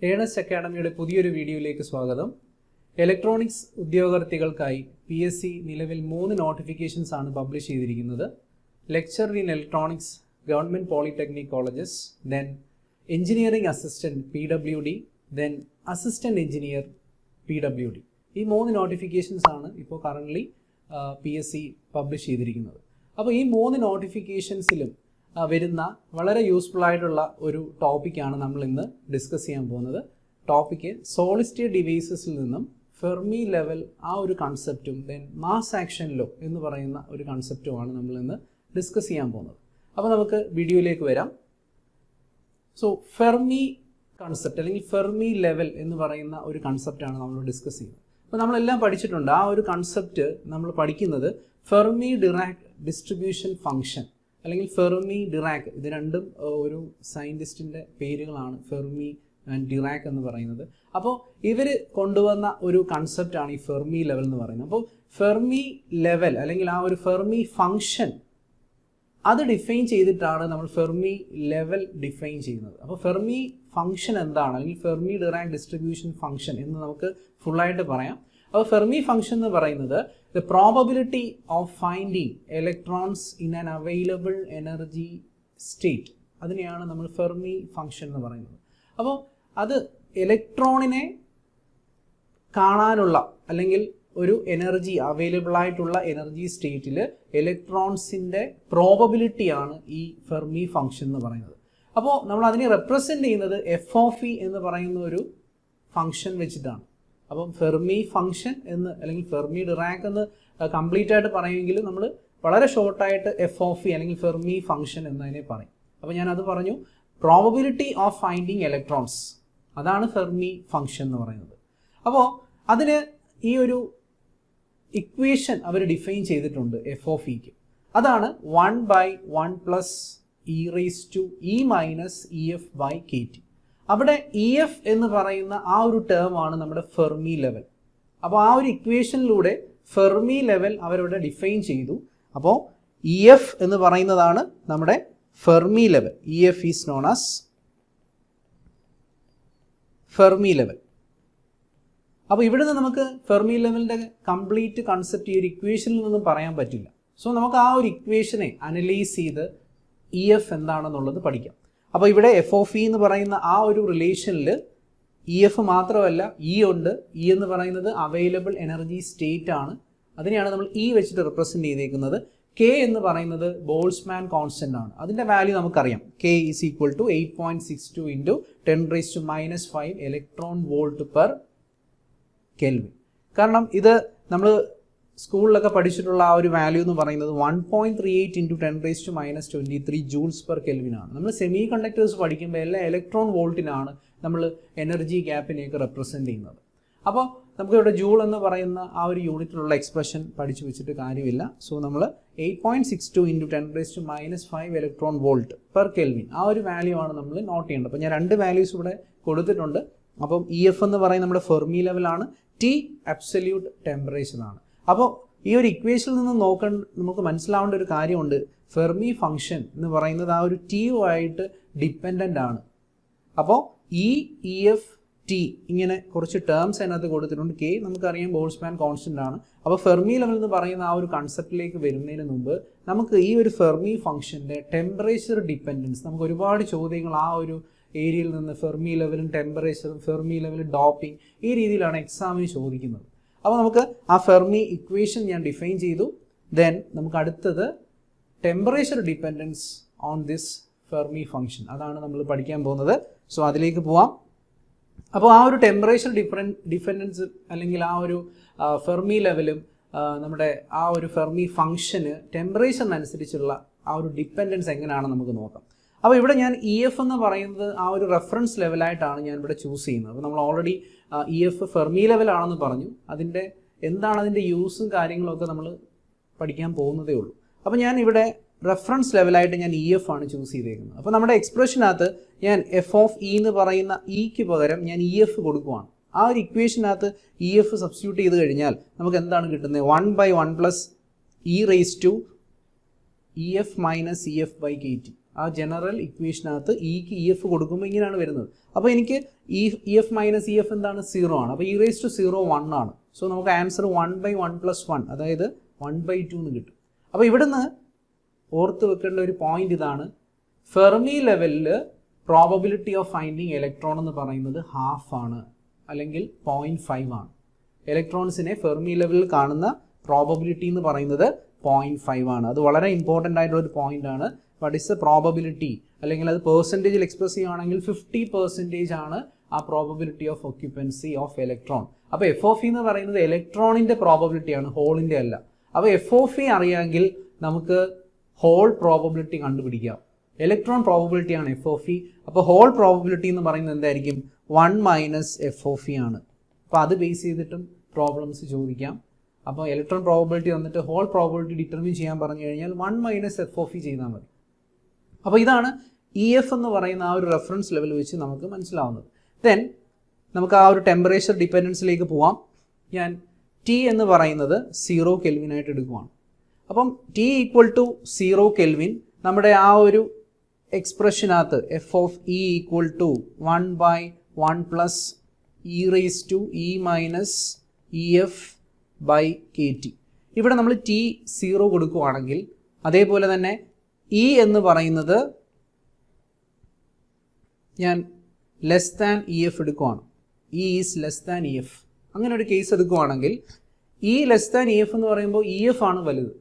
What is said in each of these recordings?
Ernest അക്കാഡമിയുടെ പുതിയൊരു വീഡിയോയിലേക്ക് സ്വാഗതം. ഇലക്ട്രോണിക്സ് ഉദ്യോഗാർത്ഥികൾക്കായി PSC നിലവിൽ 3 നോട്ടിഫിക്കേഷൻസ് ആണ് പബ്ലിഷ് ചെയ്തിരിക്കുന്നത്. Lecture in electronics government polytechnic colleges, then engineering assistant PWD, then assistant engineer PWD. ഈ 3 നോട്ടിഫിക്കേഷൻസ് ആണ് ഇപ്പോൾ കറൻ്റ്ലി PSC പബ്ലിഷ് ചെയ്തിരിക്കുന്നത്. അപ്പോൾ ഈ 3 നോട്ടിഫിക്കേഷൻസിലും വരുന്ന വളരെ യൂസ്ഫുൾ ആയിട്ടുള്ള ഒരു ടോപ്പിക്കാണ് നമ്മൾ ഇന്ന് ഡിസ്കസ് ചെയ്യാൻ പോകുന്നത്. ടോപ്പിക്ക് സോളിഡ് സ്റ്റേറ്റ് ഡിവൈസസിൽ നിന്നും ഫെർമി ലെവൽ ആ ഒരു കൺസെപ്റ്റും ദെൻ മാസ് ആക്ഷൻ ലോ എന്ന് പറയുന്ന ഒരു കൺസെപ്റ്റുമാണ് നമ്മൾ ഇന്ന് ഡിസ്കസ് ചെയ്യാൻ പോകുന്നത്. അപ്പോൾ നമുക്ക് വീഡിയോയിലേക്ക് വരാം. സോ ഫെർമി കൺസെപ്റ്റ് അല്ലെങ്കിൽ ഫെർമി ലെവൽ എന്ന് പറയുന്ന ഒരു കൺസെപ്റ്റാണ് നമ്മൾ ഡിസ്കസ് ചെയ്യുന്നത്. അപ്പോൾ നമ്മളെല്ലാം പഠിച്ചിട്ടുണ്ട്. ആ ഒരു കൺസെപ്റ്റ് നമ്മൾ പഠിക്കുന്നത് ഫെർമി ഡിറാക് ഡിസ്ട്രിബ്യൂഷൻ ഫംഗ്ഷൻ അല്ലെങ്കിൽ ഫെർമി ഡിറാക്, ഇത് രണ്ടും ഒരു സയൻറ്റിസ്റ്റിൻ്റെ പേരുകളാണ്, ഫെർമി ആൻഡ് ഡിറാക് എന്ന് പറയുന്നത്. അപ്പോൾ ഇവർ കൊണ്ടുവന്ന ഒരു കൺസെപ്റ്റാണ് ഈ ഫെർമി ലെവൽ എന്ന് പറയുന്നത്. അപ്പോൾ ഫെർമി ലെവൽ അല്ലെങ്കിൽ ആ ഒരു ഫെർമി ഫംഗ്ഷൻ അത് ഡിഫൈൻ ചെയ്തിട്ടാണ് നമ്മൾ ഫെർമി ലെവൽ ഡിഫൈൻ ചെയ്യുന്നത്. അപ്പോൾ ഫെർമി ഫംഗ്ഷൻ എന്താണ് അല്ലെങ്കിൽ ഫെർമി ഡിറാക് ഡിസ്ട്രിബ്യൂഷൻ ഫംഗ്ഷൻ എന്ന് നമുക്ക് ഫുള്ളായിട്ട് പറയാം. അപ്പോൾ ഫെർമി ഫംഗ്ഷൻ എന്ന് പറയുന്നത് the probability of finding electrons in an available energy state, അതിനെയാണ് നമ്മൾ ഫെർമി ഫംഗ്ഷൻ എന്ന് പറയുന്നത്. അപ്പോൾ അത് ഇലക്ട്രോണിനെ കാണാനുള്ള അല്ലെങ്കിൽ ഒരു എനർജി അവൈലബിൾ ആയിട്ടുള്ള എനർജി സ്റ്റേറ്റിൽ ഇലക്ട്രോൺസിൻ്റെ പ്രോബബിലിറ്റിയാണ് ഈ ഫെർമി ഫംഗ്ഷൻ എന്ന് പറയുന്നത്. അപ്പോൾ നമ്മൾ അതിനെ റെപ്രസെൻ്റ് ചെയ്യുന്നത് f(e) എന്ന് പറയുന്ന ഒരു ഫംഗ്ഷൻ വെച്ചിട്ടാണ്. അപ്പം ഫെർമി ഫംഗ്ഷൻ എന്ന് അല്ലെങ്കിൽ ഫെർമി ഡിറാക് എന്ന് കംപ്ലീറ്റ് ആയിട്ട് പറയുമെങ്കിലും നമ്മൾ വളരെ ഷോർട്ടായിട്ട് f(e) അല്ലെങ്കിൽ ഫെർമി ഫംഗ്ഷൻ എന്നതിനെ പറയും. അപ്പോൾ ഞാനത് പറഞ്ഞു, പ്രോബബിലിറ്റി ഓഫ് ഫൈൻഡിങ് ഇലക്ട്രോൺസ്, അതാണ് ഫെർമി ഫംഗ്ഷൻ എന്ന് പറയുന്നത്. അപ്പോൾ അതിന് ഈ ഒരു ഇക്വേഷൻ അവർ ഡിഫൈൻ ചെയ്തിട്ടുണ്ട് f(e)ക്ക്. അതാണ് 1/1 + e⁻e - EF/kT. അവിടെ EF എന്ന് പറയുന്ന ആ ഒരു ടേം ആണ് നമ്മുടെ ഫെർമി ലെവൽ. അപ്പോൾ ആ ഒരു ഇക്വേഷനിലൂടെ ഫെർമി ലെവൽ അവരവിടെ ഡിഫൈൻ ചെയ്തു. അപ്പോൾ EF എന്ന് പറയുന്നതാണ് നമ്മുടെ Fermi level. EF is known as Fermi level. അപ്പോൾ ഇവിടുന്ന് നമുക്ക് ഫെർമി ലെവലിൻ്റെ കംപ്ലീറ്റ് കൺസെപ്റ്റ് ഈ ഒരു ഇക്വേഷനിൽ നിന്നും പറയാൻ പറ്റില്ല. സോ നമുക്ക് ആ ഒരു ഇക്വേഷനെ അനലൈസ് ചെയ്ത് EF എന്താണെന്നുള്ളത് പഠിക്കാം. അപ്പോൾ ഇവിടെ f(e) എന്ന് പറയുന്ന ആ ഒരു റിലേഷനിൽ EF മാത്രമല്ല E ഉണ്ട്. E എന്ന് പറയുന്നത് അവൈലബിൾ എനർജി സ്റ്റേറ്റ് ആണ്. അതിനെയാണ് നമ്മൾ E വെച്ചിട്ട് റെപ്രസെൻ്റ് ചെയ്തേക്കുന്നത്. K എന്ന് പറയുന്നത് ബോൾസ്മാൻ കോൺസ്റ്റൻ്റ് ആണ്. അതിൻ്റെ വാല്യൂ നമുക്കറിയാം. K is equal to 8.62 × 10⁻⁵ electron volt per kelvin. കാരണം ഇത് നമ്മൾ സ്കൂളിലൊക്കെ പഠിച്ചിട്ടുള്ള ആ ഒരു വാല്യൂ എന്ന് പറയുന്നത് 1.38 × 10⁻23 ജൂൾസ് പെർ കെൽവിൻ ആണ്. നമ്മൾ സെമി കണ്ടക്ടേഴ്സ് പഠിക്കുമ്പോൾ എല്ലാ ഇലക്ട്രോൺ വോൾട്ടിനാണ് നമ്മൾ എനർജി ഗ്യാപ്പിനെയൊക്കെ റെപ്രസെൻ്റ് ചെയ്യുന്നത്. അപ്പോൾ നമുക്കിവിടെ ജൂൾ എന്ന് പറയുന്ന ആ ഒരു യൂണിറ്റിലുള്ള എക്സ്പ്രഷൻ പഠിച്ചു വെച്ചിട്ട് കാര്യമില്ല. സോ നമ്മൾ 8.62 × 10⁻⁵ ഇലക്ട്രോൺ വോൾട്ട് പെർ കെൽവിൻ ആ ഒരു വാല്യൂ ആണ് നമ്മൾ നോട്ട് ചെയ്യേണ്ടത്. അപ്പോൾ ഞാൻ 2 വാല്യൂസ് ഇവിടെ കൊടുത്തിട്ടുണ്ട്. അപ്പം EF എന്ന് പറയുന്നത് നമ്മുടെ ഫെർമി ലെവലാണ്, T അബ്സല്യൂട്ട് ടെമ്പറേച്ചർ ആണ്. അപ്പോൾ ഈ ഒരു ഇക്വേഷനിൽ നിന്ന് നമുക്ക് മനസ്സിലാവേണ്ട ഒരു കാര്യമുണ്ട്. ഫെർമി ഫംഗ്ഷൻ എന്ന് പറയുന്നത് ആ ഒരു T-യുമായിട്ട് ഡിപ്പെൻഡൻ്റ് ആണ്. അപ്പോൾ EF T ഇങ്ങനെ കുറച്ച് ടേംസ് അതിനകത്ത് കൊടുത്തിട്ടുണ്ട്. K നമുക്കറിയാം ബോൾസ്മാൻ കോൺസ്റ്റൻ്റ് ആണ്. അപ്പോൾ ഫെർമി ലെവൽ എന്ന് പറയുന്ന ആ ഒരു കൺസെപ്റ്റിലേക്ക് വരുന്നതിന് മുമ്പ് നമുക്ക് ഈ ഒരു ഫെർമി ഫംഗ്ഷൻ്റെ ടെമ്പറേച്ചർ ഡിപ്പെൻഡൻസ്, നമുക്ക് ഒരുപാട് ചോദ്യങ്ങൾ ആ ഒരു ഏരിയയിൽ നിന്ന് ഫെർമി ലെവലും ടെമ്പറേച്ചറും ഫെർമി ലെവലും ഡോപ്പിംഗ് ഈ രീതിയിലാണ് എക്സാമിന് ചോദിക്കുന്നത്. അപ്പോൾ നമുക്ക് ആ ഫെർമി ഇക്വേഷൻ ഞാൻ ഡിഫൈൻ ചെയ്തു. ദെൻ നമുക്ക് അടുത്തത് temperature dependence on this Fermi function, അതാണ് നമ്മൾ പഠിക്കാൻ പോകുന്നത്. സോ അതിലേക്ക് പോവാം. അപ്പോൾ ആ ഒരു ടെമ്പറേച്ചർ ഡിപ്പെൻഡൻസ് അല്ലെങ്കിൽ ആ ഒരു ഫെർമി ലെവലും നമ്മുടെ ആ ഒരു ഫെർമി ഫംഗ്ഷന് ടെമ്പറേച്ചറിനനുസരിച്ചുള്ള ആ ഒരു ഡിപ്പെൻഡൻസ് എങ്ങനെയാണെന്ന് നമുക്ക് നോക്കാം. അപ്പോൾ ഇവിടെ ഞാൻ EF എന്ന് പറയുന്നത് ആ ഒരു റെഫറൻസ് ലെവലായിട്ടാണ് ഞാൻ ഇവിടെ ചൂസ് ചെയ്യുന്നത്. അപ്പോൾ നമ്മൾ ഓൾറെഡി EF ഫെർമി ലെവലാണെന്ന് പറഞ്ഞു. എന്താണ് അതിൻ്റെ യൂസും കാര്യങ്ങളൊക്കെ നമ്മൾ പഠിക്കാൻ പോകുന്നതേ ഉള്ളൂ. അപ്പോൾ ഞാൻ ഇവിടെ റെഫറൻസ് ലെവലായിട്ട് ഞാൻ EF ആണ് ചൂസ് ചെയ്തേക്കുന്നത്. അപ്പോൾ നമ്മുടെ എക്സ്പ്രഷനകത്ത് ഞാൻ f(e) എന്ന് പറയുന്ന Eക്ക് പകരം ഞാൻ EF കൊടുക്കുവാണ്. ആ ഒരു ഇക്വേഷനകത്ത് EF സബ്സ്റ്റിറ്റ്യൂട്ട് ചെയ്ത് കഴിഞ്ഞാൽ നമുക്ക് എന്താണ് കിട്ടുന്നത്? 1/1 + e⁻⁻ EF - EF/kT. ആ ജനറൽ ഇക്വേഷനകത്ത് ഇക്ക് ഇ എഫ് കൊടുക്കുമ്പോൾ ഇങ്ങനെയാണ് വരുന്നത്. അപ്പോൾ എനിക്ക് E F minus E F എന്താണ് 0 ആണ്. അപ്പോൾ e⁻0 1 ആണ്. സോ നമുക്ക് ആൻസർ 1/1 + 1 അതായത് 1/2 എന്ന് കിട്ടും. അപ്പോൾ ഇവിടുന്ന് ഓർത്ത് വെക്കേണ്ട ഒരു പോയിന്റ് ഇതാണ്, ഫെർമി ലെവലിൽ പ്രോബബിലിറ്റി ഓഫ് ഫൈൻഡിങ് ഇലക്ട്രോൺ എന്ന് പറയുന്നത് ഹാഫ് ആണ് അല്ലെങ്കിൽ 0.5 ആണ്. ഇലക്ട്രോൺസിനെ ഫെർമി ലെവലിൽ കാണുന്ന പ്രോബബിലിറ്റി എന്ന് പറയുന്നത് 0.5 ആണ്. അത് വളരെ ഇമ്പോർട്ടൻ്റ് ആയിട്ടുള്ള ഒരു പോയിന്റ് ആണ്. വാട്ട് ഈസ് ദ പ്രോബബിലിറ്റി, അല്ലെങ്കിൽ അത് പെർസെൻറ്റേജിൽ എക്സ്പ്രസ് ചെയ്യുകയാണെങ്കിൽ 50% ആണ് ആ probability of occupancy of electron. അപ്പോൾ എഫ് ഓഫ് ഇ എന്ന് പറയുന്നത് ഇലക്ട്രോണിൻ്റെ പ്രോബബിലിറ്റിയാണ്, ഹോളിൻ്റെ അല്ല. അപ്പോൾ എഫ് ഓഫ് ഇ അറിയാമെങ്കിൽ നമുക്ക് ഹോൾ പ്രോബബിലിറ്റി കണ്ടുപിടിക്കാം. ഇലക്ട്രോൺ പ്രോബബിലിറ്റിയാണ് എഫ് ഓഫ് ഇ. അപ്പോൾ ഹോൾ പ്രോബബിലിറ്റി എന്ന് പറയുന്നത് എന്തായിരിക്കും? 1 - എഫ് ഓഫ് ഇ ആണ്. അപ്പോൾ അത് ബേസ് ചെയ്തിട്ടും പ്രോബ്ലംസ് ചോദിക്കാം. അപ്പോൾ ഇലക്ട്രോൺ പ്രോബബിലിറ്റി വന്നിട്ട് ഹോൾ പ്രോബബിലിറ്റി ഡിറ്റർമിൻ ചെയ്യാൻ പറഞ്ഞു കഴിഞ്ഞാൽ 1 - എഫ് ഓഫ് ഇ ചെയ്താൽ മതി. അപ്പോൾ ഇതാണ് ഇ എഫ് എന്ന് പറയുന്ന ആ ഒരു റെഫറൻസ് ലെവൽ വെച്ച് നമുക്ക് മനസ്സിലാവുന്നത്. ദെൻ നമുക്ക് ആ ഒരു ടെമ്പറേച്ചർ ഡിപ്പെൻഡൻസിലേക്ക് പോവാം. ഞാൻ ടി എന്ന് പറയുന്നത് 0 കെൽവിനായിട്ട് എടുക്കുവാണ്. അപ്പം ടി = 0 കെൽവിൻ നമ്മുടെ ആ ഒരു എക്സ്പ്രഷനകത്ത് F of E = 1/1 + e⁻e - ef/kT. ഇവിടെ നമ്മൾ ടി 0 കൊടുക്കുകയാണെങ്കിൽ അതേപോലെ തന്നെ ഇ എന്ന് പറയുന്നത് ഞാൻ ലെസ് ദാൻ ഇ എഫ് എടുക്കുവാണ്. E is less than E F. അങ്ങനെ ഒരു കേസ് എടുക്കുവാണെങ്കിൽ E less than E F എന്ന് പറയുമ്പോൾ ഇ എഫ് ആണ് വലുത്,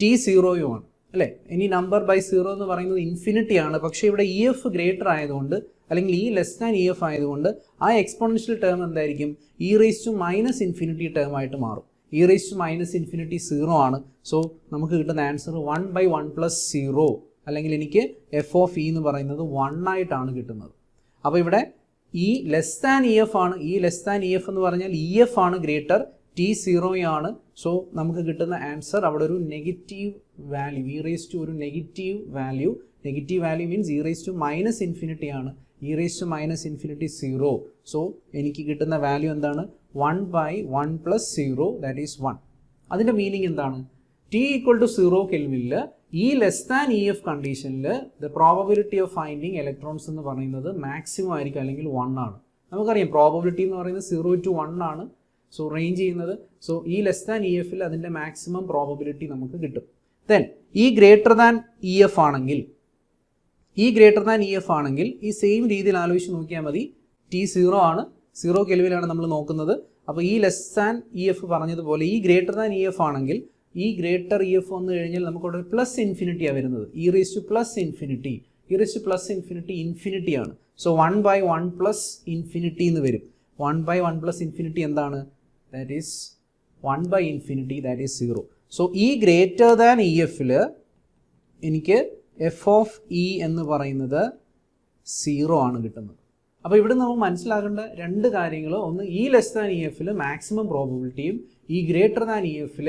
ടി 0 ആണ് അല്ലേ. ഇനി നമ്പർ ബൈ 0 എന്ന് പറയുന്നത് ഇൻഫിനിറ്റി ആണ്. പക്ഷേ ഇവിടെ ഇ എഫ് ഗ്രേറ്റർ ആയതുകൊണ്ട് അല്ലെങ്കിൽ E less than E F ആയതുകൊണ്ട് ആ എക്സ്പോണൻഷ്യൽ ടേം എന്തായിരിക്കും? e⁻∞ ടേം ആയിട്ട് മാറും. e⁻∞ 0 ആണ്. സോ നമുക്ക് കിട്ടുന്ന ആൻസർ 1/1 + 0 അല്ലെങ്കിൽ എനിക്ക് എഫ് ഓഫ് ഇ എന്ന് പറയുന്നത് 1 ആയിട്ടാണ് കിട്ടുന്നത്. അപ്പോൾ ഇവിടെ E less than E F ആണ്. E less than E F എന്ന് പറഞ്ഞാൽ ഇ എഫ് ആണ് ഗ്രേറ്റർ, ടി 0 ആണ്. സോ നമുക്ക് കിട്ടുന്ന ആൻസർ അവിടെ ഒരു നെഗറ്റീവ് വാല്യൂ, ഒരു നെഗറ്റീവ് വാല്യൂ മീൻസ് e⁻∞ ആണ്. e⁻∞ 0. സോ എനിക്ക് കിട്ടുന്ന വാല്യൂ എന്താണ്? 1/1 + 0 ദാറ്റ് ഈസ് 1. അതിൻ്റെ മീനിങ് എന്താണ്? ടി = 0 കെൽവിനിൽ E less than E F കണ്ടീഷനിൽ the probability of finding electrons എന്ന് പറയുന്നത് മാക്സിമം ആയിരിക്കും അല്ലെങ്കിൽ 1 ആണ്. നമുക്കറിയാം പ്രോബബിലിറ്റി എന്ന് പറയുന്നത് 0 to 1 ആണ്. സോ റേഞ്ച് ചെയ്യുന്നത്. So E less than E എഫിൽ അതിൻ്റെ മാക്സിമം പ്രോബബിലിറ്റി നമുക്ക് കിട്ടും. Then E greater than E F ആണെങ്കിൽ ഈ സെയിം രീതിയിൽ ആലോചിച്ച് നോക്കിയാൽ മതി. ടി 0 ആണ്, 0 കെൽവിലാണ് നമ്മൾ നോക്കുന്നത്. അപ്പോൾ ഈ ലെസ് ദാൻ ഇ എഫ് പറഞ്ഞതുപോലെ ഈ ഗ്രേറ്റർ ദാൻ ഇ എഫ് ആണെങ്കിൽ ഈ ഗ്രേറ്റർ ഇ എഫ് വന്നു കഴിഞ്ഞാൽ നമുക്കവിടെ +∞ വരുന്നത്. e⁻∞ ഇൻഫിനിറ്റി ആണ്. സോ 1/1 + ഇൻഫിനിറ്റി എന്ന് വരും. 1/1 + ഇൻഫിനിറ്റി എന്താണ്? That is 1/∞, that is 0. So ഈ ഗ്രേറ്റർ ദാൻ ഇ എഫിൽ എനിക്ക് എഫ് ഓഫ് ഇ എന്ന് പറയുന്നത് 0 ആണ് കിട്ടുന്നത്. അപ്പോൾ ഇവിടെ നമുക്ക് മനസ്സിലാക്കേണ്ട രണ്ട് കാര്യങ്ങൾ, ഒന്ന് ഇ ലെസ് ദാൻ ഇ എഫിൽ മാക്സിമം പ്രോബബിലിറ്റിയും ഈ ഗ്രേറ്റർ ദാൻ ഇ എഫിൽ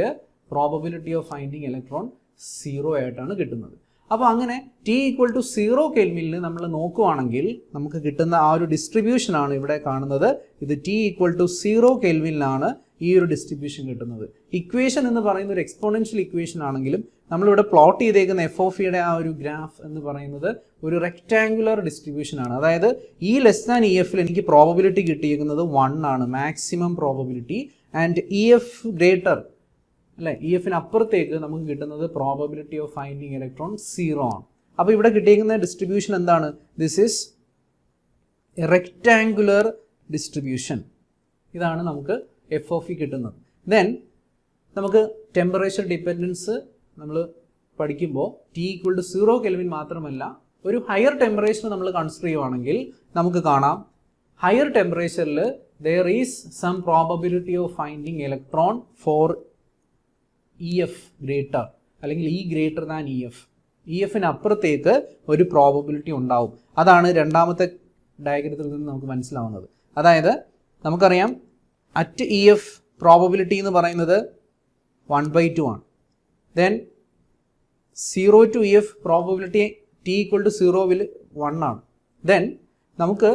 പ്രോബബിലിറ്റി ഓഫ് ഫൈൻഡിങ് ഇലക്ട്രോൺ 0 ആയിട്ടാണ് കിട്ടുന്നത്. അപ്പോൾ അങ്ങനെ ടി = 0 കെൽവിനിൽ നമ്മൾ നോക്കുവാണെങ്കിൽ നമുക്ക് കിട്ടുന്ന ആ ഒരു ഡിസ്ട്രിബ്യൂഷനാണ് ഇവിടെ കാണുന്നത്. ഇത് ടി = 0 കെൽവിനിലാണ് ഈ ഒരു ഡിസ്ട്രിബ്യൂഷൻ കിട്ടുന്നത്. ഇക്വേഷൻ എന്ന് പറയുന്ന ഒരു എക്സ്പോണൻഷ്യൽ ഇക്വേഷൻ ആണെങ്കിലും നമ്മളിവിടെ പ്ലോട്ട് ചെയ്തേക്കുന്ന എഫ് ഓഫ് ഇയുടെ ആ ഒരു ഗ്രാഫ് എന്ന് പറയുന്നത് ഒരു റെക്റ്റാങ്കുലർ ഡിസ്ട്രിബ്യൂഷൻ ആണ്. അതായത് ഈ ലെസ് ദാൻ ഇ എഫിൽ എനിക്ക് പ്രോബബിലിറ്റി കിട്ടിയിരിക്കുന്നത് 1 ആണ്, maximum probability. And E F greater അല്ലേ, ഇ എഫിന് അപ്പുറത്തേക്ക് നമുക്ക് കിട്ടുന്നത് പ്രോബബിലിറ്റി ഓഫ് ഫൈൻഡിങ് ഇലക്ട്രോൺ 0 ആണ്. അപ്പോൾ ഇവിടെ കിട്ടിയിരിക്കുന്ന ഡിസ്ട്രിബ്യൂഷൻ എന്താണ്? This is A rectangular distribution. ഇതാണ് നമുക്ക് എഫ് ഓഫ് ഇ കിട്ടുന്നത്. ദെൻ നമുക്ക് ടെമ്പറേച്ചർ ഡിപ്പെൻഡൻസ് നമ്മൾ പഠിക്കുമ്പോൾ ടി = 0 കെൽവിൻ മാത്രമല്ല ഒരു ഹയർ ടെമ്പറേച്ചർ നമ്മൾ കൺസിഡർ ചെയ്യുവാണെങ്കിൽ നമുക്ക് കാണാം ഹയർ ടെമ്പറേച്ചറിൽ there is some probability of finding electron for EF greater അല്ലെങ്കിൽ E greater than EF. EFന് അപ്പുറത്തേക്ക് ഒരു പ്രോബബിലിറ്റി ഉണ്ടാവും. അതാണ് രണ്ടാമത്തെ ഡയഗ്രത്തിൽ നിന്ന് നമുക്ക് മനസ്സിലാവുന്നത്. അതായത് നമുക്കറിയാം അറ്റ് EF പ്രോബബിലിറ്റി എന്ന് പറയുന്നത് 1/2 ആണ്. Then 0 to EF probability T = 0 1 ആണ്. ദെൻ നമുക്ക്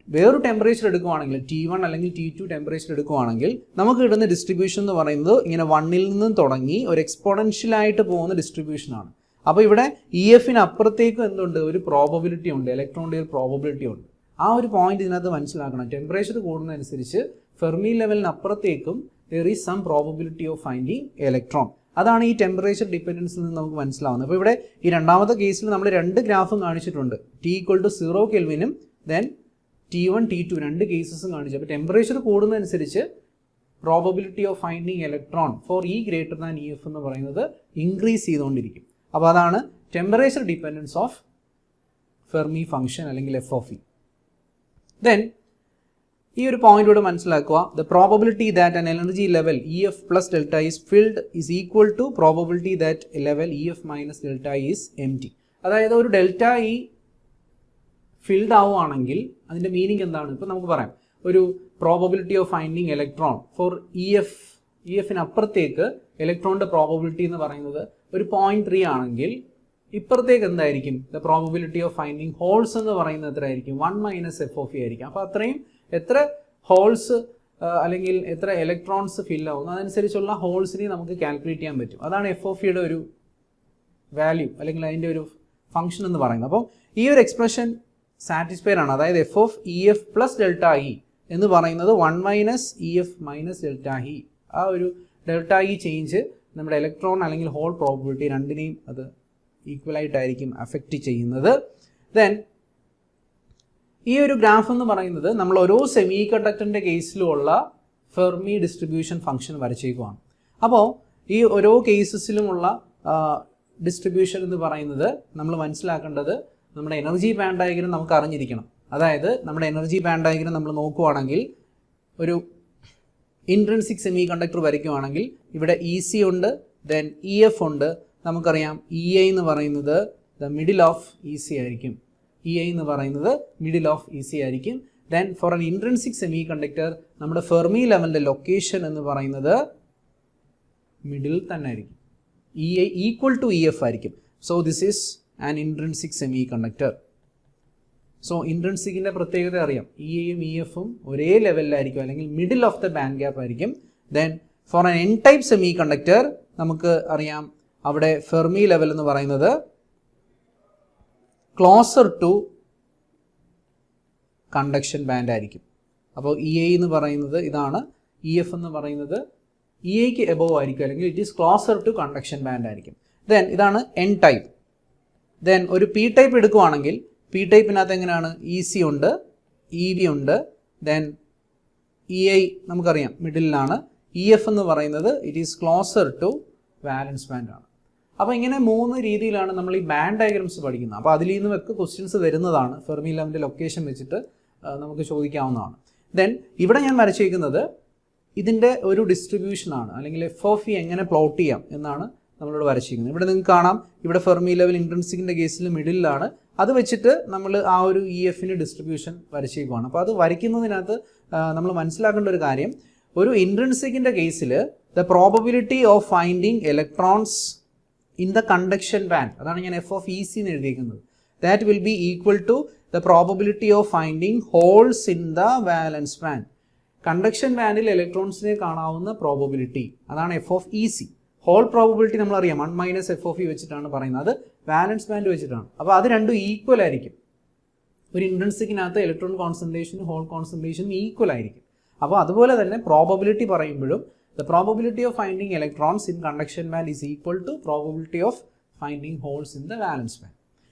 വേറൊരു ടെമ്പറേച്ചർ എടുക്കുവാണെങ്കിൽ T1 അല്ലെങ്കിൽ T2 ടെമ്പറേച്ചർ എടുക്കുവാണെങ്കിൽ നമുക്ക് കിട്ടുന്ന ഡിസ്ട്രിബ്യൂഷൻ എന്ന് പറയുന്നത് ഇങ്ങനെ 1ൽ നിന്നും തുടങ്ങി ഒരു എക്സ്പോണൻഷ്യലായിട്ട് പോകുന്ന ഡിസ്ട്രിബ്യൂഷനാണ്. അപ്പോൾ ഇവിടെ ഇ എഫിന് അപ്പുറത്തേക്കും എന്തുണ്ട്, ഒരു പ്രോബബിലിറ്റി ഉണ്ട്, ഇലക്ട്രോണിൻ്റെ ഒരു പ്രോബബിലിറ്റി ഉണ്ട്. ആ ഒരു പോയിന്റ് ഇതിനകത്ത് മനസ്സിലാക്കണം. ടെമ്പറേച്ചർ കൂടുന്നതനുസരിച്ച് ഫെർമി ലെവലിന് അപ്പുറത്തേക്കും there is some probability of finding electron. അതാണ് ഈ ടെമ്പറേച്ചർ ഡിപ്പെൻഡൻസിൽ നിന്ന് നമുക്ക് മനസ്സിലാവുന്നത്. അപ്പോൾ ഇവിടെ ഈ രണ്ടാമത്തെ കേസിൽ നമ്മൾ രണ്ട് ഗ്രാഫും കാണിച്ചിട്ടുണ്ട്. T=0 കെൽവിനും ദെൻ T1 T2 രണ്ട് കേസസും കാണിച്ചു. അപ്പോൾ ടെമ്പറേച്ചർ കൂടുന്നതനുസരിച്ച് probability of finding electron for E greater than E F എന്ന് പറയുന്നത് ഇൻക്രീസ് ചെയ്തുകൊണ്ടിരിക്കും. അപ്പോൾ അതാണ് temperature dependence of Fermi function അല്ലെങ്കിൽ എഫ് ഓഫ് ഇ. ദെൻ ഈ ഒരു പോയിന്റോട് മനസ്സിലാക്കുക, the probability that an energy level E F plus delta is filled is equal to probability that level E F minus delta is empty. അതായത് ഒരു delta E filled ആവുകയാണെങ്കിൽ അതിൻ്റെ meaning എന്താണ്? ഇപ്പോൾ നമുക്ക് പറയാം ഒരു probability of finding electron for E എഫിന് അപ്പുറത്തേക്ക് ഇലക്ട്രോണിൻ്റെ പ്രോബബിലിറ്റി എന്ന് പറയുന്നത് ഒരു 0.3 ആണെങ്കിൽ ഇപ്പുറത്തേക്ക് എന്തായിരിക്കും? The probability of finding holes എന്ന് പറയുന്നത് എത്രയായിരിക്കും? 1 - എഫ് ഓഫ് ഇ ആയിരിക്കും. അപ്പോൾ അത്രയും എത്ര ഹോൾസ് അല്ലെങ്കിൽ എത്ര ഇലക്ട്രോൺസ് ഫിൽ ആവുന്നു അതനുസരിച്ചുള്ള ഹോൾസിനെ നമുക്ക് കാൽക്കുലേറ്റ് ചെയ്യാൻ പറ്റും. അതാണ് എഫ് ഓഫ് ഇയുടെ ഒരു വാല്യൂ അല്ലെങ്കിൽ അതിൻ്റെ ഒരു ഫംഗ്ഷൻ എന്ന് പറയുന്നത്. അപ്പോൾ ഈ ഒരു എക്സ്പ്രഷൻ സാറ്റിസ്ഫൈഡ് ആണ്. അതായത് F of E F plus delta E എന്ന് പറയുന്നത് 1 - E F minus delta E. ആ ഒരു ഡെൽറ്റ ഇ ചേഞ്ച് നമ്മുടെ ഇലക്ട്രോൺ അല്ലെങ്കിൽ ഹോൾ പ്രോബബിലിറ്റി രണ്ടിനെയും അത് ഈക്വലായിട്ടായിരിക്കും അഫക്റ്റ് ചെയ്യുന്നത്. ദെൻ ഈ ഒരു ഗ്രാഫ് എന്ന് പറയുന്നത് നമ്മൾ ഓരോ സെമി കണ്ടക്ടറിൻ്റെ കേസിലുമുള്ള ഫെർമി ഡിസ്ട്രിബ്യൂഷൻ ഫംഗ്ഷൻ വരച്ചേക്കുവാണ്. അപ്പോൾ ഈ ഓരോ കേസസിലുമുള്ള ഡിസ്ട്രിബ്യൂഷൻ എന്ന് പറയുന്നത് നമ്മൾ മനസ്സിലാക്കേണ്ടത് നമ്മുടെ എനർജി ബാൻഡ് ഡയഗ്രം നമുക്ക് അറിഞ്ഞിരിക്കണം. അതായത് നമ്മുടെ എനർജി ബാൻഡ് ഡയഗ്രം നമ്മൾ നോക്കുവാണെങ്കിൽ ഒരു ഇൻട്രിൻസിക് സെമി കണ്ടക്ടർ വരയ്ക്കുവാണെങ്കിൽ ഇവിടെ ഇ സി ഉണ്ട്, ദെൻ ഇ എഫ് ഉണ്ട്. നമുക്കറിയാം ഇ ഐ എന്ന് പറയുന്നത് the middle of E C ആയിരിക്കും. ഇ ഐ എന്ന് പറയുന്നത് മിഡിൽ ഓഫ് ഇ സി ആയിരിക്കും. Then for an intrinsic semiconductor നമ്മുടെ ഫെർമി ലെവലിൻ്റെ ലൊക്കേഷൻ എന്ന് പറയുന്നത് മിഡിൽ തന്നെ ആയിരിക്കും. E I equal to E F ആയിരിക്കും. So this is an intrinsic semiconductor. So ഇൻട്രിൻസിക്കിൻ്റെ പ്രത്യേകത അറിയാം, ഇ ഐയും ഇ എഫും ഒരേ ലെവലിലായിരിക്കും അല്ലെങ്കിൽ middle of the band gap ആയിരിക്കും. Then for an N type semiconductor നമുക്ക് അറിയാം അവിടെ ഫെർമി ലെവൽ എന്ന് പറയുന്നത് ക്ലോസർ ടു കണ്ടക്ഷൻ ബാൻഡ് ആയിരിക്കും. അപ്പോൾ ഇ ഐ എന്ന് പറയുന്നത് ഇതാണ്, ഇ എഫ് എന്ന് പറയുന്നത് ഇ ഐക്ക് എബോവ് ആയിരിക്കും അല്ലെങ്കിൽ it is closer to conduction band ആയിരിക്കും. ദെൻ ഇതാണ് എൻ ടൈപ്പ്. ദെൻ ഒരു പി ടൈപ്പ് എടുക്കുവാണെങ്കിൽ പി ടൈപ്പിനകത്ത് എങ്ങനെയാണ്? ഇ സി ഉണ്ട്, ഇ വി ഉണ്ട്, ദെൻ ഇ ഐ നമുക്കറിയാം മിഡിലാണ്. ഇ എഫ് എന്ന് പറയുന്നത് it is closer to valence band ആണ്. അപ്പോൾ ഇങ്ങനെ 3 രീതിയിലാണ് നമ്മൾ ഈ ബാൻഡ് ഡയഗ്രംസ് പഠിക്കുന്നത്. അപ്പോൾ അതിൽ നിന്നൊക്കെ ക്വസ്റ്റ്യൻസ് വരുന്നതാണ്. ഫെർമി ലെവലിൻ്റെ ലൊക്കേഷൻ വെച്ചിട്ട് നമുക്ക് ചോദിക്കാവുന്നതാണ്. ദെൻ ഇവിടെ ഞാൻ വരച്ചിരിക്കുന്നത് ഇതിൻ്റെ ഒരു ഡിസ്ട്രിബ്യൂഷനാണ് അല്ലെങ്കിൽ എഫ് ഓഫ് ഇ എങ്ങനെ പ്ലോട്ട് ചെയ്യാം എന്നാണ് നമ്മളോട് വരച്ചിരിക്കുന്നത്. ഇവിടെ നിങ്ങൾക്ക് കാണാം ഇവിടെ ഫെർമി ലെവൽ ഇൻട്രിൻസിക്കിൻ്റെ കേസിൽ മിഡിലാണ്. അത് വെച്ചിട്ട് നമ്മൾ ആ ഒരു ഇ എഫിൻ്റെ ഡിസ്ട്രിബ്യൂഷൻ വരച്ചേക്കുവാണ്. അപ്പോൾ അത് വരയ്ക്കുന്നതിനകത്ത് നമ്മൾ മനസ്സിലാക്കേണ്ട ഒരു കാര്യം, ഒരു ഇൻട്രിൻസിക്കിൻ്റെ കേസിൽ the probability of finding electrons in the conduction band, അതാണ് ഞാൻ എഫ് ഓഫ് ഇ സി എന്ന് എഴുതിയിരിക്കുന്നത്, that will be equal to the probability of finding holes in the valence band. Conduction ബാൻഡിൽ ഇലക്ട്രോൺസിനെ കാണാവുന്ന പ്രോബബിലിറ്റി അതാണ് F of E C. Hole probability നമ്മളറിയാം 1 - F of E വെച്ചിട്ടാണ് പറയുന്നത്, അത് വാലൻസ് ബാൻഡ് വെച്ചിട്ടാണ്. അപ്പോൾ അത് രണ്ടും ഈക്വൽ ആയിരിക്കും. ഒരു ഇൻട്രിൻസിക്കിനകത്ത് ഇലക്ട്രോൺ കോൺസെൻട്രേഷനും ഹോൾ കോൺസെൻട്രേഷനും ഈക്വൽ ആയിരിക്കും. അപ്പോൾ അതുപോലെ തന്നെ പ്രോബബിലിറ്റി പറയുമ്പോഴും the probability of finding electrons in conduction band is equal to probability of finding holes in the valence band.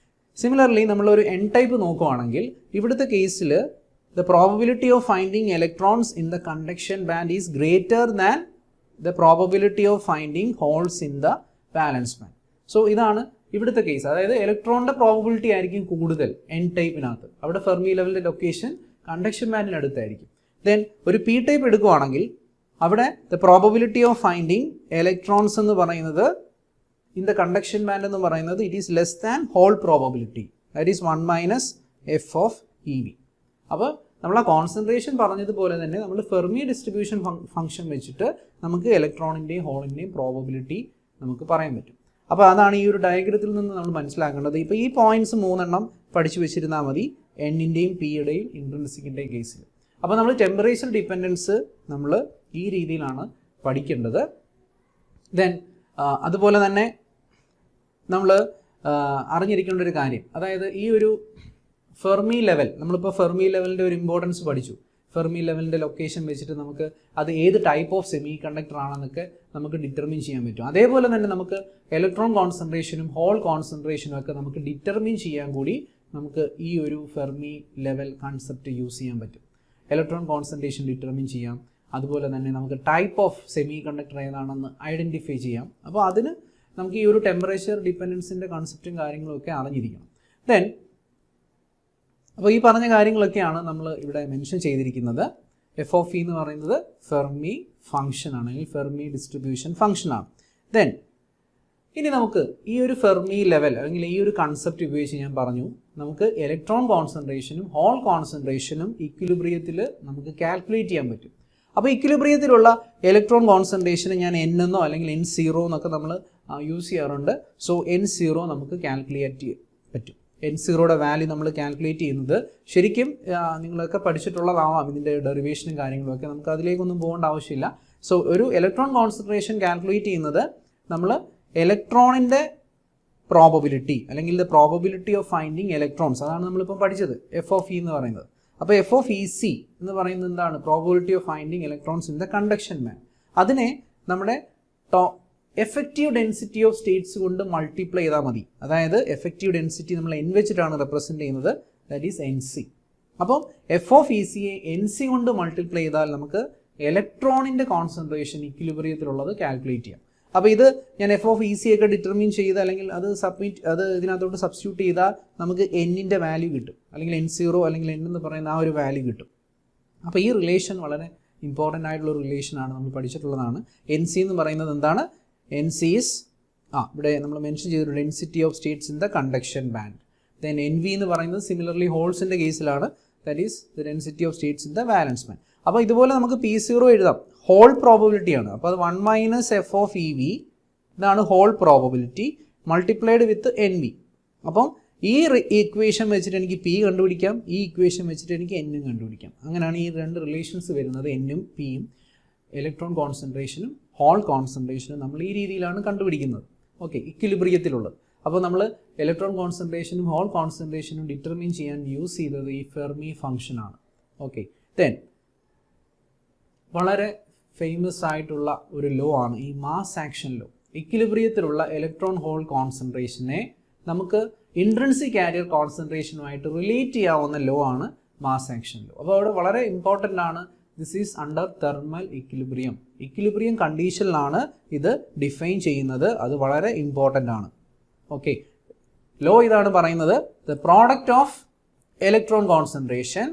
Similarly നമ്മളൊരു n ടൈപ്പ് നോക്കുകയാണെങ്കിൽ ഇവിടുത്തെ കേസിൽ the probability of finding electrons in the conduction band is greater than the probability of finding holes in the valence band. So ഇതാണ് ഇവിടുത്തെ case. അതായത് ഇലക്ട്രോണിൻ്റെ probability ആയിരിക്കും കൂടുതൽ n ടൈപ്പിനകത്ത്. അവിടെ ഫെർമി ലെവലിൻ്റെ ലൊക്കേഷൻ കണ്ടക്ഷൻ ബാൻഡിനടുത്തായിരിക്കും. ദെൻ ഒരു പി ടൈപ്പ് എടുക്കുകയാണെങ്കിൽ അവിടെ the probability of finding electrons എന്ന് പറയുന്നത് ഇൻ ദ കണ്ടക്ഷൻ ബാൻഡ് എന്ന് പറയുന്നത് it is less than hole probability, that is 1 - F of E V. അപ്പോൾ നമ്മൾ ആ കോൺസെൻട്രേഷൻ പറഞ്ഞതുപോലെ തന്നെ നമ്മൾ ഫെർമി ഡിസ്ട്രിബ്യൂഷൻ ഫംഗ്ഷൻ വെച്ചിട്ട് നമുക്ക് ഇലക്ട്രോണിൻ്റെയും ഹോളിൻ്റെയും പ്രോബബിലിറ്റി നമുക്ക് പറയാൻ പറ്റും. അപ്പോൾ അതാണ് ഈ ഒരു ഡയഗ്രത്തിൽ നിന്ന് നമ്മൾ മനസ്സിലാക്കേണ്ടത്. ഇപ്പോൾ ഈ പോയിന്റ്സ് 3 പഠിച്ചു വെച്ചിരുന്നാൽ മതി എന്നിൻ്റെയും പിയുടെയും ഇൻട്രിൻസിക്കിൻ്റെയും കേസിൽ. അപ്പോൾ നമ്മൾ ടെമ്പറേച്ചർ ഡിപ്പെൻഡൻസ് നമ്മൾ ഈ രീതിയിലാണ് പഠിക്കേണ്ടത്. ദെൻ അതുപോലെ തന്നെ നമ്മൾ അറിഞ്ഞിരിക്കേണ്ട ഒരു കാര്യം, അതായത് ഈ ഒരു ഫെർമി ലെവൽ, നമ്മളിപ്പോൾ ഫെർമി ലെവലിൻ്റെ ഒരു ഇമ്പോർട്ടൻസ് പഠിച്ചു. ഫെർമി ലെവലിൻ്റെ ലൊക്കേഷൻ വെച്ചിട്ട് നമുക്ക് അത് ഏത് ടൈപ്പ് ഓഫ് സെമി കണ്ടക്ടർ ആണെന്നൊക്കെ നമുക്ക് ഡിറ്റർമിൻ ചെയ്യാൻ പറ്റും. അതേപോലെ തന്നെ നമുക്ക് ഇലക്ട്രോൺ കോൺസെൻട്രേഷനും ഹോൾ കോൺസെൻട്രേഷനും ഒക്കെ നമുക്ക് ഡിറ്റർമിൻ ചെയ്യാൻ കൂടി നമുക്ക് ഈ ഒരു ഫെർമി ലെവൽ കൺസെപ്റ്റ് യൂസ് ചെയ്യാൻ പറ്റും. ഇലക്ട്രോൺ കോൺസെൻട്രേഷൻ ഡിറ്റർമിൻ ചെയ്യാം, അതുപോലെ തന്നെ നമുക്ക് ടൈപ്പ് ഓഫ് സെമി കണ്ടക്ടർ ഏതാണെന്ന് ഐഡൻറ്റിഫൈ ചെയ്യാം. അപ്പോൾ അതിന് നമുക്ക് ഈ ഒരു ടെമ്പറേച്ചർ ഡിപ്പെൻഡൻസിൻ്റെ കൺസെപ്റ്റും കാര്യങ്ങളും ഒക്കെ അറിഞ്ഞിരിക്കണം. ദെൻ അപ്പോൾ ഈ പറഞ്ഞ കാര്യങ്ങളൊക്കെയാണ് നമ്മൾ ഇവിടെ മെൻഷൻ ചെയ്തിരിക്കുന്നത്. എഫ് ഓഫ് ഇ എന്ന് പറയുന്നത് ഫെർമി ഫംഗ്ഷൻ ആണ്, അല്ലെങ്കിൽ ഫെർമി ഡിസ്ട്രിബ്യൂഷൻ ഫംഗ്ഷൻ ആണ്. ദെൻ ഇനി നമുക്ക് ഈ ഒരു ഫെർമി ലെവൽ അല്ലെങ്കിൽ ഈ ഒരു കൺസെപ്റ്റ് ഉപയോഗിച്ച് ഞാൻ പറഞ്ഞു നമുക്ക് ഇലക്ട്രോൺ കോൺസെൻട്രേഷനും ഹോൾ കോൺസെൻട്രേഷനും ഇക്വിലിബ്രിയത്തിൽ നമുക്ക് കാൽക്കുലേറ്റ് ചെയ്യാൻ പറ്റും. അപ്പോൾ ഇക്വിലിബ്രിയത്തിലുള്ള ഇലക്ട്രോൺ കോൺസെൻട്രേഷന് ഞാൻ N എന്നോ അല്ലെങ്കിൽ N0 എന്നൊക്കെ നമ്മൾ യൂസ് ചെയ്യാറുണ്ട്. സോ N0 നമുക്ക് കാൽക്കുലേറ്റ് ചെയ്യാൻ പറ്റും. N0യുടെ വാല്യൂ നമ്മൾ കാൽക്കുലേറ്റ് ചെയ്യുന്നത് ശരിക്കും നിങ്ങളൊക്കെ പഠിച്ചിട്ടുള്ളതാവാം, ഇതിൻ്റെ ഡെറിവേഷനും കാര്യങ്ങളൊക്കെ, നമുക്ക് അതിലേക്കൊന്നും പോകേണ്ട ആവശ്യമില്ല. സോ ഒരു ഇലക്ട്രോൺ കോൺസെൻട്രേഷൻ കാൽക്കുലേറ്റ് ചെയ്യുന്നത് നമ്മൾ ഇലക്ട്രോണിൻ്റെ പ്രോബബിലിറ്റി അല്ലെങ്കിൽ the probability of finding electrons, അതാണ് നമ്മളിപ്പം പഠിച്ചത് എഫ് ഓഫ് ഇ എന്ന് പറയുന്നത്. അപ്പോൾ എഫ് ഓഫ് ഇ സി എന്ന് പറയുന്നത് എന്താണ്? Probability of finding electrons in the conduction band. അതിനെ നമ്മുടെ എഫക്റ്റീവ് ഡെൻസിറ്റി ഓഫ് സ്റ്റേറ്റ്സ് കൊണ്ട് മൾട്ടിപ്ലൈ ചെയ്താൽ മതി. അതായത് എഫക്റ്റീവ് ഡെൻസിറ്റി നമ്മൾ N വെച്ചിട്ടാണ് റെപ്രസെൻറ്റ് ചെയ്യുന്നത്, ദാറ്റ് ഈസ് NC. അപ്പം എഫ് ഓഫ് ഇ സിയെ NC കൊണ്ട് മൾട്ടിപ്ലൈ ചെയ്താൽ നമുക്ക് ഇലക്ട്രോണിൻ്റെ കോൺസെൻട്രേഷൻ ഇക്വിലിബ്രിയത്തിലുള്ളത് കാൽക്കുലേറ്റ് ചെയ്യാം. അപ്പോൾ ഇത് ഞാൻ എഫ് ഓഫ് ഇ സി ഒക്കെ ഡിറ്റർമിൻ ചെയ്ത് അല്ലെങ്കിൽ അത് ഇതിനകത്തോട്ട് സബ്സ്റ്റിറ്റ്യൂട്ട് ചെയ്താൽ നമുക്ക് Nൻ്റെ വാല്യൂ കിട്ടും, അല്ലെങ്കിൽ N0 അല്ലെങ്കിൽ N എന്ന് പറയുന്ന ആ ഒരു വാല്യൂ കിട്ടും. അപ്പോൾ ഈ റിലേഷൻ വളരെ ഇമ്പോർട്ടൻ്റ് ആയിട്ടുള്ള റിലേഷനാണ്, നമ്മൾ പഠിച്ചിട്ടുള്ളതാണ്. NC എന്ന് പറയുന്നത് എന്താണ്? NC ഈസ് ഇവിടെ നമ്മൾ മെൻഷൻ ചെയ്തിട്ടുണ്ട് density of States in the conduction band. Then NV എന്ന് പറയുന്നത് സിമിലർലി ഹോൾസിൻ്റെ കേസിലാണ്, that is the density of States in the valence band. അപ്പോൾ ഇതുപോലെ നമുക്ക് P0 എഴുതാം, ഹോൾ പ്രോബബിലിറ്റിയാണ്. അപ്പോൾ അത് 1 minus F of E V, ഇതാണ് hole probability multiplied with NV. അപ്പം ഈ ഇക്വേഷൻ വെച്ചിട്ട് എനിക്ക് P കണ്ടുപിടിക്കാം, ഈ ഇക്വേഷൻ വെച്ചിട്ട് എനിക്ക് N കണ്ടുപിടിക്കാം. അങ്ങനെയാണ് ഈ രണ്ട് റിലേഷൻസ് വരുന്നത്, N-ഉം P-യും, ഇലക്ട്രോൺ കോൺസെൻട്രേഷനും ഹോൾ കോൺസെൻട്രേഷനും നമ്മൾ ഈ രീതിയിലാണ് കണ്ടുപിടിക്കുന്നത്. ഓക്കെ, ഇക്വിലിബ്രിയത്തിലുള്ളത്. അപ്പോൾ നമ്മൾ ഇലക്ട്രോൺ കോൺസെൻട്രേഷനും ഹോൾ കോൺസെൻട്രേഷനും ഡിറ്റർമിൻ ചെയ്യാൻ യൂസ് ചെയ്തത് ഈ ഫെർമി ഫംഗ്ഷനാണ്. ഓക്കെ, ദെൻ വളരെ ഫേമസ് ആയിട്ടുള്ള ഒരു ലോ ആണ് ഈ മാസ് ആക്ഷൻ ലോ. ഇക്വിലിബ്രിയത്തിലുള്ള ഇലക്ട്രോൺ ഹോൾ കോൺസെൻട്രേഷനെ നമുക്ക് ഇൻട്രിൻസിക് കാരിയർ കോൺസെൻട്രേഷനുമായിട്ട് റിലേറ്റ് ചെയ്യാവുന്ന ലോ ആണ് മാസ് ആക്ഷൻ ലോ. അപ്പോൾ അവിടെ വളരെ ഇമ്പോർട്ടൻ്റ് ആണ്. This is under thermal equilibrium. Equilibrium കണ്ടീഷനിലാണ് ഇത് ഡിഫൈൻ ചെയ്യുന്നത്, അത് വളരെ ഇമ്പോർട്ടൻ്റ് ആണ്. ഓക്കെ, ലോ ഇതാണ് പറയുന്നത്, the product of electron concentration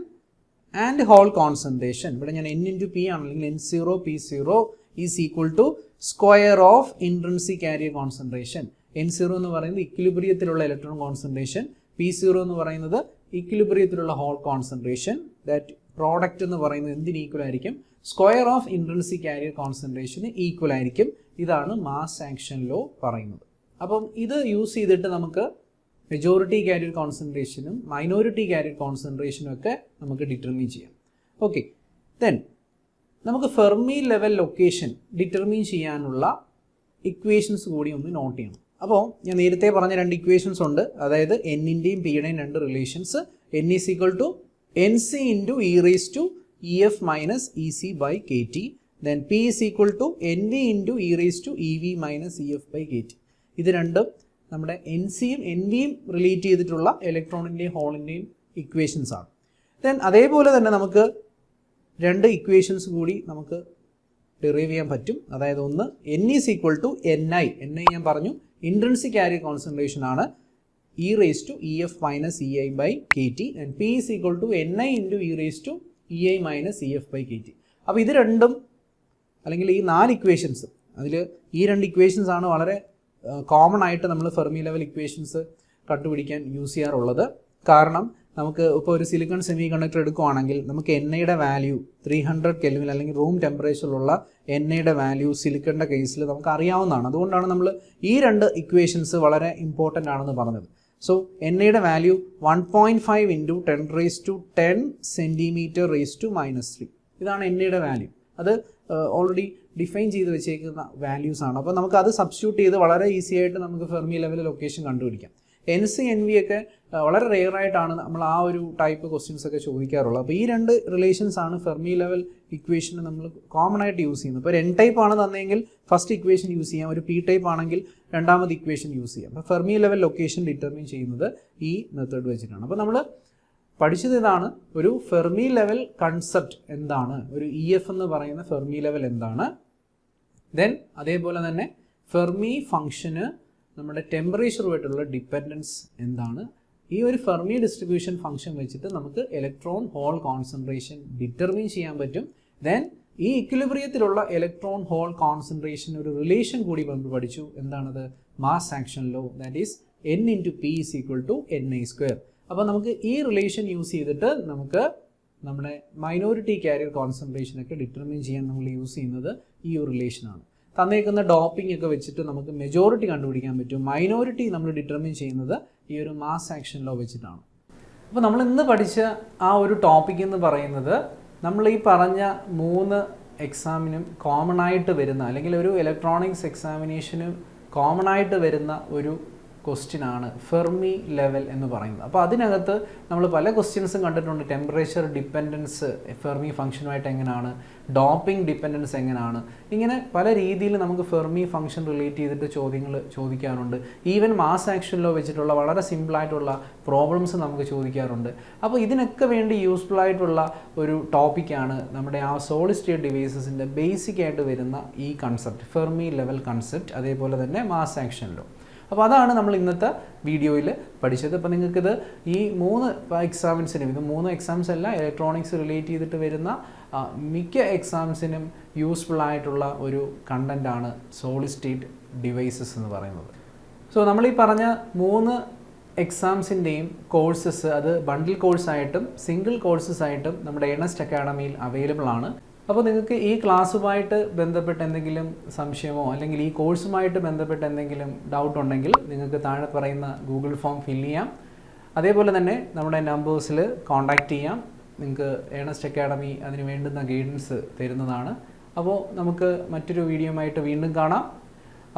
and hole concentration, ഇവിടെ ഞാൻ N ഇൻറ്റു P ആണ്, അല്ലെങ്കിൽ N0 P0 is equal to square of intrinsic carrier concentration. N0 എന്ന് പറയുന്നത് ഇക്വിലിബ്രിയത്തിലുള്ള ഇലക്ട്രോൺ കോൺസെൻട്രേഷൻ, P0 എന്ന് പറയുന്നത് ഇക്വിലിബ്രിയത്തിലുള്ള ഹോൾ കോൺസെൻട്രേഷൻ. ദാറ്റ് പ്രോഡക്റ്റ് എന്ന് പറയുന്നത് എന്തിന് ഈക്വൽ ആയിരിക്കും? സ്ക്വയർ ഓഫ് ഇൻട്രിൻസിക് കാരിയർ കോൺസെൻട്രേഷന് ഈക്വൽ ആയിരിക്കും. ഇതാണ് മാസ് ആക്ഷൻ ലോ പറയുന്നത്. അപ്പം ഇത് യൂസ് ചെയ്തിട്ട് നമുക്ക് മെജോറിറ്റി കാരിയർ കോൺസെൻട്രേഷനും മൈനോറിറ്റി കാരിയർ കോൺസെൻട്രേഷനും ഒക്കെ നമുക്ക് ഡിറ്റർമിൻ ചെയ്യാം. ഓക്കെ, ദെൻ നമുക്ക് ഫെർമി ലെവൽ ലൊക്കേഷൻ ഡിറ്റർമിൻ ചെയ്യാനുള്ള ഇക്വേഷൻസ് കൂടി ഒന്ന് നോട്ട് ചെയ്യണം. അപ്പോൾ ഞാൻ നേരത്തെ പറഞ്ഞ രണ്ട് ഇക്വേഷൻസ് ഉണ്ട്, അതായത് N-ൻ്റെയും P-യുടെയും രണ്ട് relations. N is equal to NC into E raise to EF minus EC by KT. Then P is equal to NV into E raise to EV minus EF by KT. ഇത് രണ്ടും നമ്മുടെ NCയും NVയും relate ചെയ്തിട്ടുള്ള ഇലക്ട്രോണിൻ്റെയും ഹോളിൻ്റെയും equations ആണ്. Then അതേപോലെ തന്നെ നമുക്ക് രണ്ട് equations കൂടി നമുക്ക് ഡെറൈവ് ചെയ്യാൻ പറ്റും. അതായത് ഒന്ന് N is equal to NI ഞാൻ പറഞ്ഞു ഇൻട്രിൻസിക് കാരിയർ കോൺസെൻട്രേഷൻ ആണ്, E raise to EF minus EI by KT. And P is equal to NI into E raise to EI minus EF by KT. അപ്പോൾ ഇത് രണ്ടും അല്ലെങ്കിൽ ഈ 4 equations, അതിൽ ഈ രണ്ട് ഇക്വേഷൻസ് ആണ് വളരെ കോമൺ ആയിട്ട് നമ്മൾ ഫെർമി ലെവൽ ഇക്വേഷൻസ് കണ്ടുപിടിക്കാൻ യൂസ് ചെയ്യാറുള്ളത്. കാരണം നമുക്ക് ഇപ്പോൾ ഒരു സിലിക്കൺ സെമി കണ്ടക്ടർ എടുക്കുകയാണെങ്കിൽ നമുക്ക് NIയുടെ വാല്യൂ 300 കെൽവിൻ അല്ലെങ്കിൽ റൂം ടെമ്പറേച്ചറിലുള്ള NIയുടെ വാല്യൂ സിലിക്കണിൻ്റെ കേസിൽ നമുക്ക് അറിയാവുന്നതാണ്. അതുകൊണ്ടാണ് നമ്മൾ ഈ രണ്ട് ഇക്വേഷൻസ് വളരെ ഇമ്പോർട്ടൻ്റ് ആണെന്ന് പറഞ്ഞത്. സോ NIയുടെ value 1.5 into 10⁻10 centimetre raise to -3, ഇതാണ് NIയുടെ വാല്യൂ. അത് ഓൾറെഡി ഡിഫൈൻ ചെയ്ത് വെച്ചേക്കുന്ന വാല്യൂസ് ആണ്. അപ്പോൾ നമുക്ക് അത് സബ്സ്റ്റിറ്റ്യൂട്ട് ചെയ്ത് വളരെ ഈസി ആയിട്ട് നമുക്ക് ഫെർമി ലെവൽ ലൊക്കേഷൻ കണ്ടുപിടിക്കാം. NC NV ഒക്കെ വളരെ റെയർ ആയിട്ടാണ് നമ്മൾ ആ ഒരു ടൈപ്പ് ക്വസ്റ്റ്യൻസ് ഒക്കെ ചോദിക്കാറുള്ളത്. അപ്പോൾ ഈ രണ്ട് റിലേഷൻസ് ആണ് ഫെർമി ലെവൽ ഇക്വേഷന് നമ്മൾ കോമൺ ആയിട്ട് യൂസ് ചെയ്യുന്നത്. ഇപ്പോൾ ഒരു N ടൈപ്പ് ആണ് തന്നെങ്കിൽ ഫസ്റ്റ് ഇക്വേഷൻ യൂസ് ചെയ്യാം, ഒരു P ടൈപ്പ് ആണെങ്കിൽ രണ്ടാമത് ഇക്വേഷൻ യൂസ് ചെയ്യാം. അപ്പോൾ ഫെർമി ലെവൽ ലൊക്കേഷൻ ഡിറ്റർമിൻ ചെയ്യുന്നത് ഈ മെത്തേഡ് വെച്ചിട്ടാണ്. അപ്പോൾ നമ്മൾ പഠിച്ചത് ഇതാണ്, ഒരു ഫെർമി ലെവൽ കൺസെപ്റ്റ് എന്താണ്, ഒരു EF എന്ന് പറയുന്ന ഫെർമി ലെവൽ എന്താണ്, ദെൻ അതേപോലെ തന്നെ ഫെർമി ഫംഗ്ഷന് നമ്മുടെ ടെമ്പറേച്ചറുമായിട്ടുള്ള ഡിപ്പെൻഡൻസ് എന്താണ്, ഈ ഒരു ഫെർമി ഡിസ്ട്രിബ്യൂഷൻ ഫംഗ്ഷൻ വെച്ചിട്ട് നമുക്ക് ഇലക്ട്രോൺ ഹോൾ കോൺസെൻട്രേഷൻ ഡിറ്റർമിൻ ചെയ്യാൻ പറ്റും. ദെൻ ഈ ഇക്വിലിബ്രിയത്തിലുള്ള ഇലക്ട്രോൺ ഹോൾ കോൺസെൻട്രേഷൻ ഒരു റിലേഷൻ കൂടി നമ്മൾ പഠിച്ചു. എന്താണത്? Mass action law, that is N × P = NI². അപ്പോൾ നമുക്ക് ഈ റിലേഷൻ യൂസ് ചെയ്തിട്ട് നമുക്ക് നമ്മുടെ മൈനോറിറ്റി കാരിയർ കോൺസെൻട്രേഷനൊക്കെ ഡിറ്റർമിൻ ചെയ്യാൻ നമ്മൾ യൂസ് ചെയ്യുന്നത് ഈ ഒരു റിലേഷനാണ്. തന്നേക്കുന്ന ഡോപ്പിംഗ് ഒക്കെ വെച്ചിട്ട് നമുക്ക് മെജോറിറ്റി കണ്ടുപിടിക്കാൻ പറ്റും. മൈനോറിറ്റി നമ്മൾ ഡിറ്റർമിൻ ചെയ്യുന്നത് ഈ ഒരു മാസ് ആക്ഷൻ ലോ വെച്ചിട്ടാണ്. അപ്പോൾ നമ്മൾ ഇന്ന് പഠിച്ച ആ ഒരു ടോപ്പിക് എന്ന് പറയുന്നത് നമ്മൾ ഈ പറഞ്ഞ 3 എക്സാമിനും കോമൺ ആയിട്ട് വരുന്ന, അല്ലെങ്കിൽ ഒരു ഇലക്ട്രോണിക്സ് എക്സാമിനേഷനും കോമൺ ആയിട്ട് വരുന്ന ഒരു ക്വസ്റ്റ്യൻ ആണ് ഫെർമി ലെവൽ എന്ന് പറയുന്നത്. അപ്പോൾ അതിനകത്ത് നമ്മൾ പല ക്വസ്റ്റ്യൻസും കണ്ടിട്ടുണ്ട്. ടെമ്പറേച്ചർ ഡിപ്പെൻഡൻസ് ഫെർമി ഫംഗ്ഷനുമായിട്ട് എങ്ങനെയാണ്, ഡോപ്പിംഗ് ഡിപ്പെൻഡൻസ് എങ്ങനെയാണ്, ഇങ്ങനെ പല രീതിയിൽ നമുക്ക് ഫെർമി ഫംഗ്ഷൻ റിലേറ്റ് ചെയ്തിട്ട് ചോദ്യങ്ങൾ ചോദിക്കാറുണ്ട്. ഈവൻ മാസ് ആക്ഷൻ ലോ വെച്ചിട്ടുള്ള വളരെ സിമ്പിളായിട്ടുള്ള പ്രോബ്ലംസ് നമുക്ക് ചോദിക്കാറുണ്ട്. അപ്പോൾ ഇതിനൊക്കെ വേണ്ടി യൂസ്ഫുൾ ആയിട്ടുള്ള ഒരു ടോപ്പിക്കാണ് നമ്മുടെ ആ സോളിഡ് സ്റ്റേറ്റ് ഡിവൈസസിൻ്റെ ബേസിക് ആയിട്ട് വരുന്ന ഈ കൺസെപ്റ്റ്, ഫെർമി ലെവൽ കൺസെപ്റ്റ്, അതേപോലെ തന്നെ മാസ് ആക്ഷൻ ലോ. അപ്പോൾ അതാണ് നമ്മൾ ഇന്നത്തെ വീഡിയോയിൽ പഠിച്ചത്. അപ്പോൾ നിങ്ങൾക്കിത് ഈ 3 എക്സാംസിനും, ഇത് 3 എക്സാംസ് അല്ല, ഇലക്ട്രോണിക്സ് റിലേറ്റ് ചെയ്തിട്ട് വരുന്ന മിക്ക എക്സാംസിനും യൂസ്ഫുൾ ആയിട്ടുള്ള ഒരു കണ്ടൻ്റാണ് സോളിഡ് സ്റ്റേറ്റ് ഡിവൈസസ് എന്ന് പറയുന്നത്. സോ നമ്മൾ ഈ പറഞ്ഞ 3 എക്സാംസിൻ്റെയും കോഴ്സസ് അത് ബണ്ടിൽ കോഴ്സായിട്ടും സിംഗിൾ കോഴ്സസ് ആയിട്ടും നമ്മുടെ ഏണസ്റ്റ് അക്കാഡമിയിൽ അവൈലബിൾ ആണ്. അപ്പോൾ നിങ്ങൾക്ക് ഈ ക്ലാസ്സുമായിട്ട് ബന്ധപ്പെട്ട് എന്തെങ്കിലും സംശയമോ അല്ലെങ്കിൽ ഈ കോഴ്സുമായിട്ട് ബന്ധപ്പെട്ട് എന്തെങ്കിലും ഡൗട്ട് ഉണ്ടെങ്കിൽ നിങ്ങൾക്ക് താഴെ പറയുന്ന ഗൂഗിൾ ഫോം ഫില്ല് ചെയ്യാം. അതേപോലെ തന്നെ നമ്മുടെ നമ്പേഴ്സിൽ കോൺടാക്റ്റ് ചെയ്യാം. നിങ്ങൾക്ക് ഏണസ്റ്റ് അക്കാഡമി അതിന് വേണ്ടുന്ന ഗൈഡൻസ് തരുന്നതാണ്. അപ്പോൾ നമുക്ക് മറ്റൊരു വീഡിയോയുമായിട്ട് വീണ്ടും കാണാം.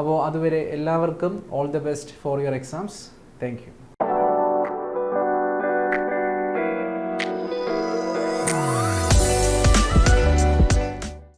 അപ്പോൾ അതുവരെ എല്ലാവർക്കും all the best for your exams. Thank you.